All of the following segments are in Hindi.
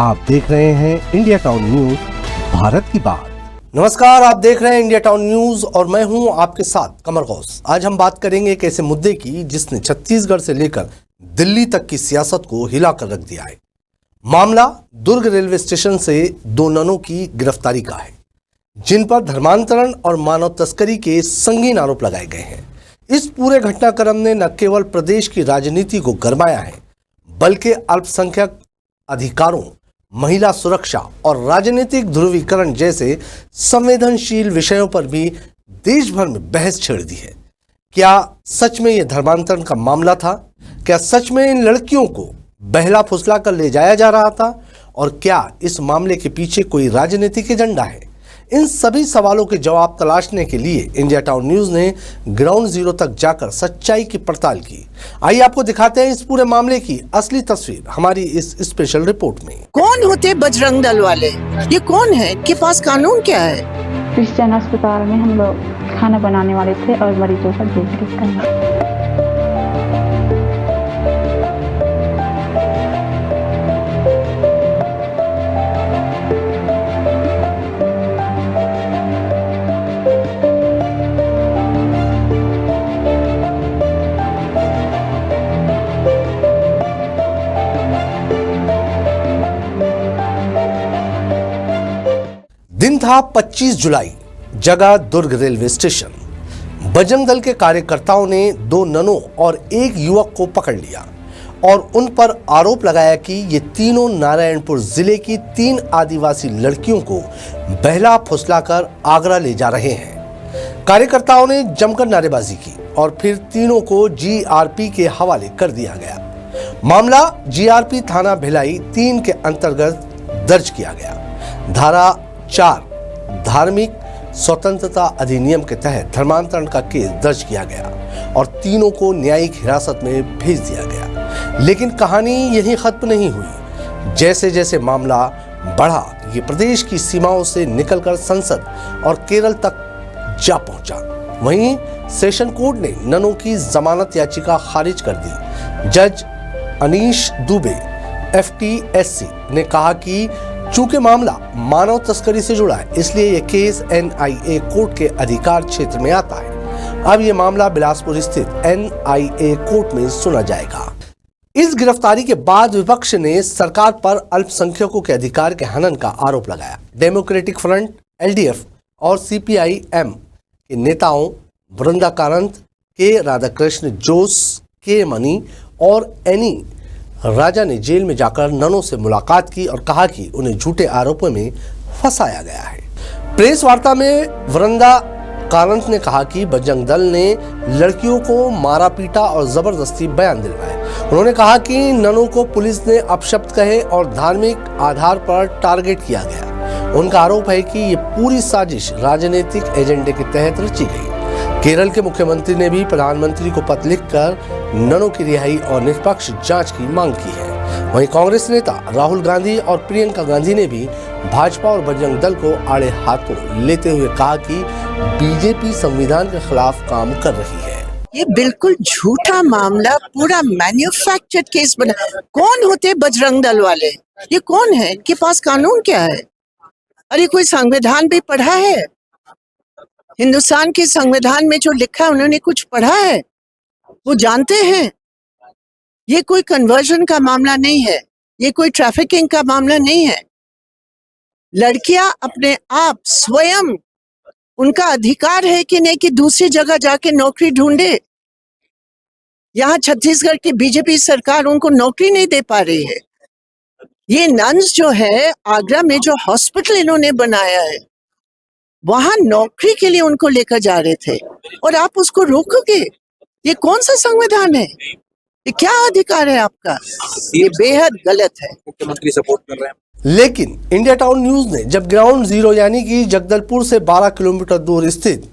आप देख रहे हैं इंडिया टाउन न्यूज, भारत की बात। नमस्कार, आप देख रहे हैं इंडिया टाउन न्यूज और मैं हूं आपके साथ कमर गौस। आज हम बात करेंगे एक ऐसे मुद्दे की जिसने छत्तीसगढ़ से लेकर दिल्ली तक की सियासत को हिलाकर रख दिया है। मामला दुर्ग रेलवे स्टेशन से दो ननों की गिरफ्तारी का है, जिन पर धर्मांतरण और मानव तस्करी के संगीन आरोप लगाए गए हैं। इस पूरे घटनाक्रम ने न केवल प्रदेश की राजनीति को गरमाया है, बल्कि अल्पसंख्यक अधिकारों, महिला सुरक्षा और राजनीतिक ध्रुवीकरण जैसे संवेदनशील विषयों पर भी देश भर में बहस छेड़ दी है। क्या सच में यह धर्मांतरण का मामला था? क्या सच में इन लड़कियों को बहला फुसला कर ले जाया जा रहा था? और क्या इस मामले के पीछे कोई राजनीतिक एजेंडा है? इन सभी सवालों के जवाब तलाशने के लिए इंडिया टाउन न्यूज ने ग्राउंड जीरो तक जाकर सच्चाई की पड़ताल की। आइए आपको दिखाते हैं इस पूरे मामले की असली तस्वीर हमारी इस स्पेशल रिपोर्ट में। कौन होते बजरंग दल वाले? ये कौन है? के पास कानून क्या है? क्रिश्चियन अस्पताल में हम लोग खाना बनाने वाले थे और मरीजों का देखरेख करना। दिन था 25 जुलाई, जगह दुर्ग रेलवे स्टेशन। बजरंग दल के कार्यकर्ताओं ने दो ननों और एक युवक को पकड़ लिया और उन पर आरोप लगाया कि ये तीनों नारायणपुर जिले की 3 आदिवासी लड़कियों को बहला फुसलाकर आगरा ले जा रहे हैं। कार्यकर्ताओं ने जमकर नारेबाजी की और फिर तीनों को जीआरपी के हवाले कर दिया गया। मामला जीआरपी थाना भिलाई 3 के अंतर्गत दर्ज किया गया। धारा 4 धार्मिक स्वतंत्रता अधिनियम के तहत धर्मांतरण का केस दर्ज किया गया और तीनों को न्यायिक हिरासत में भेज दिया गया। लेकिन कहानी यहीं खत्म नहीं हुई। जैसे जैसे मामला बढ़ा, ये प्रदेश की सीमाओं से निकलकर संसद और केरल तक जा पहुंचा। वहीं सेशन कोर्ट ने ननों की जमानत याचिका खारिज कर दी। जज अनीश दुबे FTSC ने कहा कि चूंकि मामला मानव तस्करी से जुड़ा है, इसलिए यह केस NIA कोर्ट के अधिकार क्षेत्र में आता है। अब यह मामला बिलासपुर स्थित NIA कोर्ट में सुना जाएगा। इस गिरफ्तारी के बाद विपक्ष ने सरकार पर अल्पसंख्यकों के अधिकार के हनन का आरोप लगाया। डेमोक्रेटिक फ्रंट LDF और CPIM के नेताओं वृंदा कारंत, के राधाकृष्ण जोस, के मनी और एनी राजा ने जेल में जाकर ननों से मुलाकात की और कहा कि उन्हें झूठे आरोपों में फंसाया गया है। प्रेस वार्ता में वृंदा कारंत ने कहा कि बजरंग दल ने लड़कियों को मारा पीटा और जबरदस्ती बयान दिलवाए। उन्होंने कहा कि ननों को पुलिस ने अपशब्द कहे और धार्मिक आधार पर टारगेट किया गया। उनका आरोप है कि ये पूरी साजिश राजनीतिक एजेंडे के तहत रची गई। केरल के मुख्यमंत्री ने भी प्रधानमंत्री को पत्र लिखकर ननों की रिहाई और निष्पक्ष जांच की मांग की है। वहीं कांग्रेस नेता राहुल गांधी और प्रियंका गांधी ने भी भाजपा और बजरंग दल को आड़े हाथों लेते हुए कहा कि बीजेपी संविधान के खिलाफ काम कर रही है। ये बिल्कुल झूठा मामला, पूरा मैन्युफैक्चर्ड केस बना। कौन होते बजरंग दल वाले? ये कौन है? इनके पास कानून क्या है? अरे कोई संविधान भी पढ़ा है? हिंदुस्तान के संविधान में जो लिखा है उन्होंने कुछ पढ़ा है? वो जानते हैं ये कोई कन्वर्जन का मामला नहीं है, ये कोई ट्रैफिकिंग का मामला नहीं है। लड़कियां अपने आप स्वयं, उनका अधिकार है कि नहीं कि दूसरी जगह जाके नौकरी ढूंढे। यहाँ छत्तीसगढ़ की बीजेपी सरकार उनको नौकरी नहीं दे पा रही है। ये नन्स जो है, आगरा में जो हॉस्पिटल इन्होंने बनाया है, वहां नौकरी के लिए उनको लेकर जा रहे थे और आप उसको रोकोगे? ये कौन सा संविधान है? ये क्या अधिकार है आपका? ये बेहद गलत है। मुख्यमंत्री सपोर्ट कर रहे हैं। लेकिन इंडिया टाउन न्यूज ने जब ग्राउंड जीरो यानी कि जगदलपुर से 12 किलोमीटर दूर स्थित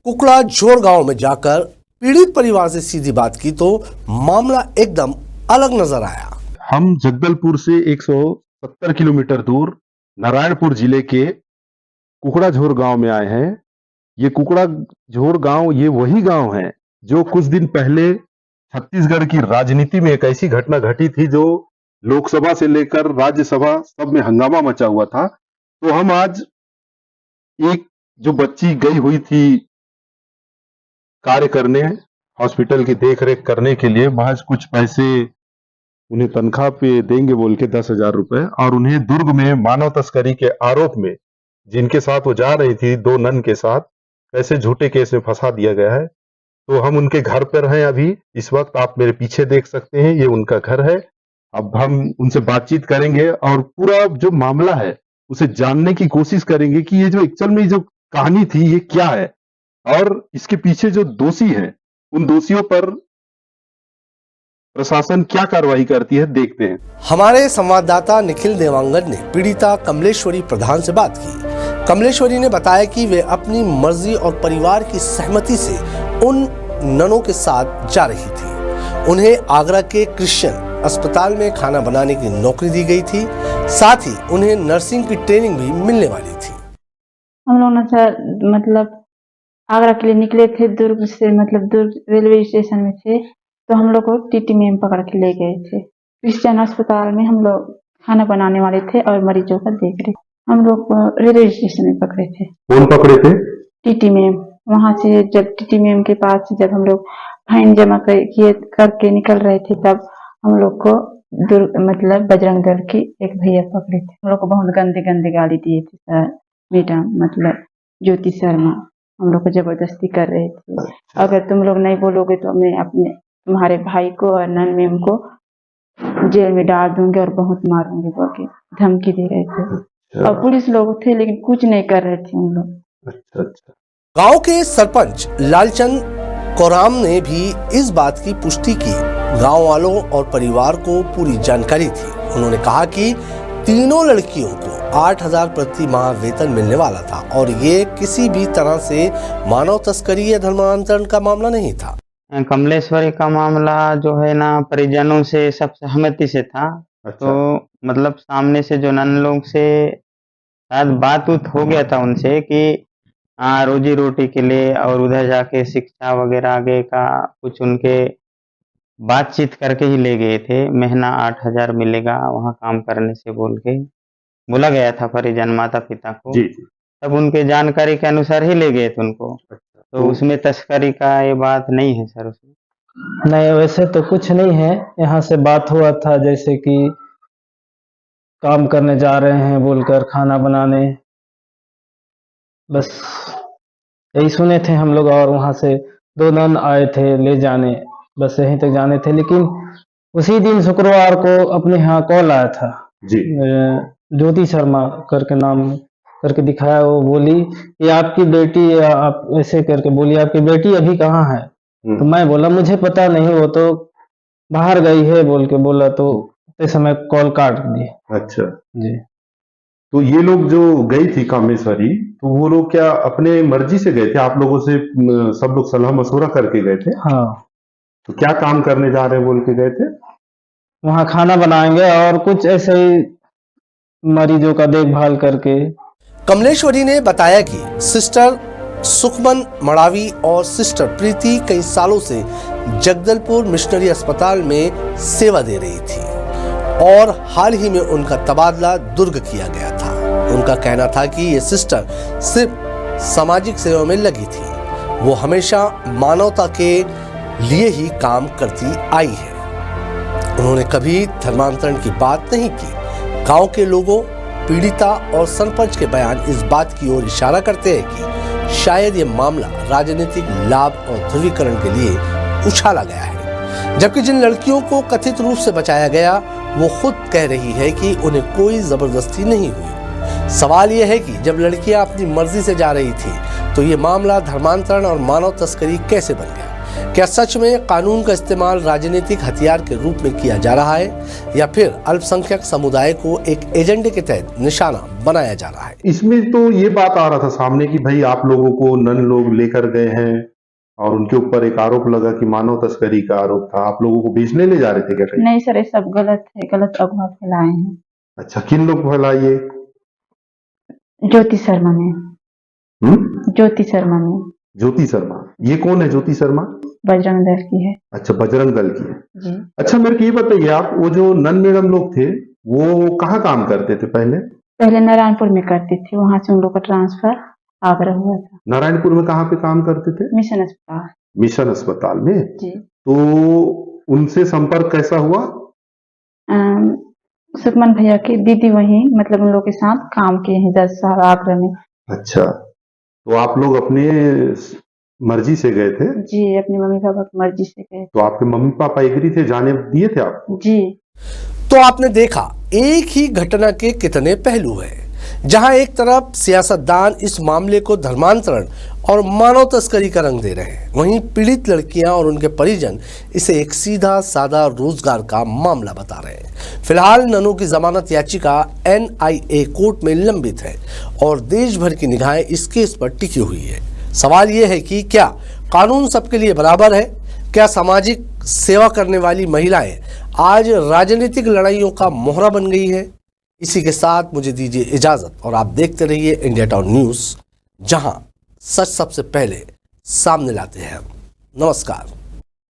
कुकड़ा झोर गांव में जाकर पीड़ित परिवार से सीधी बात की तो मामला एकदम अलग नजर आया। हम जगदलपुर से 170 किलोमीटर दूर नारायणपुर जिले के कुकड़ा झोर गांव में आए हैं। ये कुकड़ा झोर गांव ये वही गांव है जो कुछ दिन पहले छत्तीसगढ़ की राजनीति में एक ऐसी घटना घटी थी जो लोकसभा से लेकर राज्यसभा सब में हंगामा मचा हुआ था। तो हम आज एक जो बच्ची गई हुई थी कार्य करने, हॉस्पिटल की देखरेख करने के लिए, महज कुछ पैसे उन्हें तनख्वाह पे देंगे बोल के 10,000 रुपए, और उन्हें दुर्ग में मानव तस्करी के आरोप में जिनके साथ वो जा रही थी, 2 नन के साथ, कैसे झूठे केस में फंसा दिया गया है। तो हम उनके घर पर हैं अभी इस वक्त, आप मेरे पीछे देख सकते हैं, ये उनका घर है। अब हम उनसे बातचीत करेंगे और पूरा जो मामला है उसे जानने की कोशिश करेंगे कि ये जो एक्चुअल में जो कहानी थी ये क्या है, और इसके पीछे जो दोषी हैं उन दोषियों पर प्रशासन क्या कार्रवाई करती है, देखते हैं। हमारे संवाददाता निखिल देवांगन ने पीड़िता कमलेश्वरी प्रधान से बात की। कमलेश्वरी ने बताया कि वे अपनी मर्जी और परिवार की सहमति से उन ननों के साथ जा रही थी। उन्हें आगरा के क्रिश्चियन अस्पताल में खाना बनाने की नौकरी दी गई थी, साथ ही उन्हें नर्सिंग की ट्रेनिंग भी मिलने वाली थी। हम लोग ना सर मतलब आगरा के लिए निकले थे दुर्ग से, मतलब दुर्ग रेलवे स्टेशन में थे, तो हम लोग को टीटी में पकड़ के ले गए थे। क्रिश्चियन अस्पताल में हम लोग खाना बनाने वाले थे और मरीजों का देख रहे। हम लोग को रेलवे स्टेशन में पकड़े थे। कौन पकड़े थे? टीटी में। वहां से जब टीटी में के पास जब हम लोग फाइन जमा करके निकल रहे थे, तब हम लोग को मतलब बजरंग दल की एक भैया पकड़े थे। हम लोग को बहुत गंदे गंदे गाली दिए थे सर, मैडम मतलब ज्योति शर्मा हम लोग को जबरदस्ती कर रहे थे, अगर तुम लोग नहीं बोलोगे तो मैं अपने तुम्हारे भाई को और नन मैम को जेल में डाल दूंगी और बहुत मारूंगी बोल के धमकी दे रहे थे। और पुलिस लोग थे लेकिन कुछ नहीं कर रहे थे हम लोग। अच्छा। गांव के सरपंच लालचंद कोराम ने भी इस बात की पुष्टि की। गांव वालों और परिवार को पूरी जानकारी थी। उन्होंने कहा कि तीनों लड़कियों को 8,000 प्रति माह वेतन मिलने वाला था और ये किसी भी तरह से मानव तस्करी या धर्मांतरण का मामला नहीं था। कमलेश्वरी का मामला जो है ना, परिजनों से सब सहमति से था। अच्छा। तो मतलब सामने से जो नन लोग से शायद बात हो गया था उनसे कि रोजी रोटी के लिए और उधर जाके शिक्षा वगैरह आगे का कुछ उनके बातचीत करके ही ले गए थे। महीना 8,000 मिलेगा वहाँ काम करने से बोल के बोला गया था परिजन माता पिता को। जी। तब उनके जानकारी के अनुसार ही ले गए थे उनको। तो उसमें तस्करी का ये बात नहीं है सर उसमें। नहीं, वैसे तो कुछ नहीं है। यहाँ से बात हुआ था जैसे कि काम करने जा रहे हैं बोलकर, खाना बनाने, बस यही सुने थे हम लोग। और वहाँ से 2 नन आए थे ले जाने, बस यहीं तक जाने थे। लेकिन उसी दिन शुक्रवार को अपने यहाँ कॉल आया था जी। ज्योति शर्मा करके नाम करके दिखाया। वो बोली कि आपकी बेटी, आप ऐसे करके बोली आपकी बेटी अभी कहाँ है? तो मैं बोला मुझे पता नहीं, वो तो बाहर गई है बोल के बोला। तो इस समय कॉल काट दी। अच्छा जी। तो ये लोग जो गई थी कामेश्वरी, तो वो लोग क्या अपने मर्जी से गए थे? आप लोगों से सब लोग सलाह मशवरा करके गए थे? हाँ। तो क्या काम करने जा रहे हैं बोल के गए थे? वहाँ खाना बनाएंगे और कुछ ऐसे ही मरीजों का देखभाल करके। कमलेश्वरी ने बताया कि सिस्टर सुखमन मड़ावी और सिस्टर प्रीति कई सालों से जगदलपुर मिशनरी अस्पताल में सेवा दे रही थी और हाल ही में उनका तबादला दुर्ग किया गया था। उनका कहना था कि ये सिस्टर सिर्फ सामाजिक सेवा में लगी थी, वो हमेशा मानवता के लिए ही काम करती आई है। उन्होंने कभी धर्मांतरण की बात नहीं की। गांव के लोगों, पीड़िता और सरपंच के बयान इस बात की ओर इशारा करते हैं कि शायद ये मामला राजनीतिक लाभ और ध्रुवीकरण के लिए उछाला गया है, जबकि जिन लड़कियों को कथित रूप से बचाया गया वो खुद कह रही है कि उन्हें कोई जबरदस्ती नहीं हुई। सवाल यह है कि जब लड़कियां अपनी मर्जी से जा रही थी तो ये मामला धर्मांतरण और मानव तस्करी कैसे बन गया? क्या सच में कानून का इस्तेमाल राजनीतिक हथियार के रूप में किया जा रहा है या फिर अल्पसंख्यक समुदाय को एक एजेंडे के तहत निशाना बनाया जा रहा है? इसमें तो ये बात आ रहा था सामने कि भाई आप लोगों को नन लोग लेकर गए हैं और उनके ऊपर एक आरोप लगा कि मानव तस्करी का आरोप था। आप लोगों को बेचने ले जा रहे थे क्या कहीं? नहीं सर, ये सब गलत है, गलत अफवाह फैलाए हैं। अच्छा, किन लोग फैलाइए? ज्योति शर्मा ने। ज्योति शर्मा ने। ज्योति शर्मा, ये कौन है ज्योति शर्मा? बजरंग दल की है अच्छा, बजरंग दल की है। जी। अच्छा, मेरे को ये बताइए, आप वो जो नन मैडम लोग थे वो कहाँ काम करते थे पहले? पहले नारायणपुर में करती थी, वहां से उन लोग का ट्रांसफर आगरा हुआ था। नारायणपुर में कहाँ पे काम करते थे? मिशन अस्पताल। मिशन अस्पताल में। जी। तो उनसे संपर्क कैसा हुआ? सुखमन भैया की दीदी वहीं मतलब उन लोग के साथ काम किए हैं 10 साल आगरा में। अच्छा, तो आप लोग अपने मर्जी से गए थे? जी, अपनी मम्मी पापा की मर्जी से गए। तो आपके मम्मी पापा एग्री थे, जाने दिए थे आपको? जी। तो आपने देखा एक ही घटना के कितने पहलू हैं, जहां एक तरफ सियासतदान इस मामले को धर्मांतरण और मानव तस्करी का रंग दे रहे हैं, वहीं पीड़ित लड़कियां और उनके परिजन इसे एक सीधा साधा रोजगार का मामला बता रहे हैं। फिलहाल ननू की जमानत याचिका NIA कोर्ट में लंबित है और देश भर की निगाहें इस केस पर टिकी हुई है। सवाल यह है कि क्या कानून सबके लिए बराबर है? क्या सामाजिक सेवा करने वाली महिलाएं आज राजनीतिक लड़ाइयों का मोहरा बन गई है? इसी के साथ मुझे दीजिए इजाजत और आप देखते रहिए इंडिया टाउन न्यूज़, जहां सच सबसे पहले सामने लाते हैं। नमस्कार।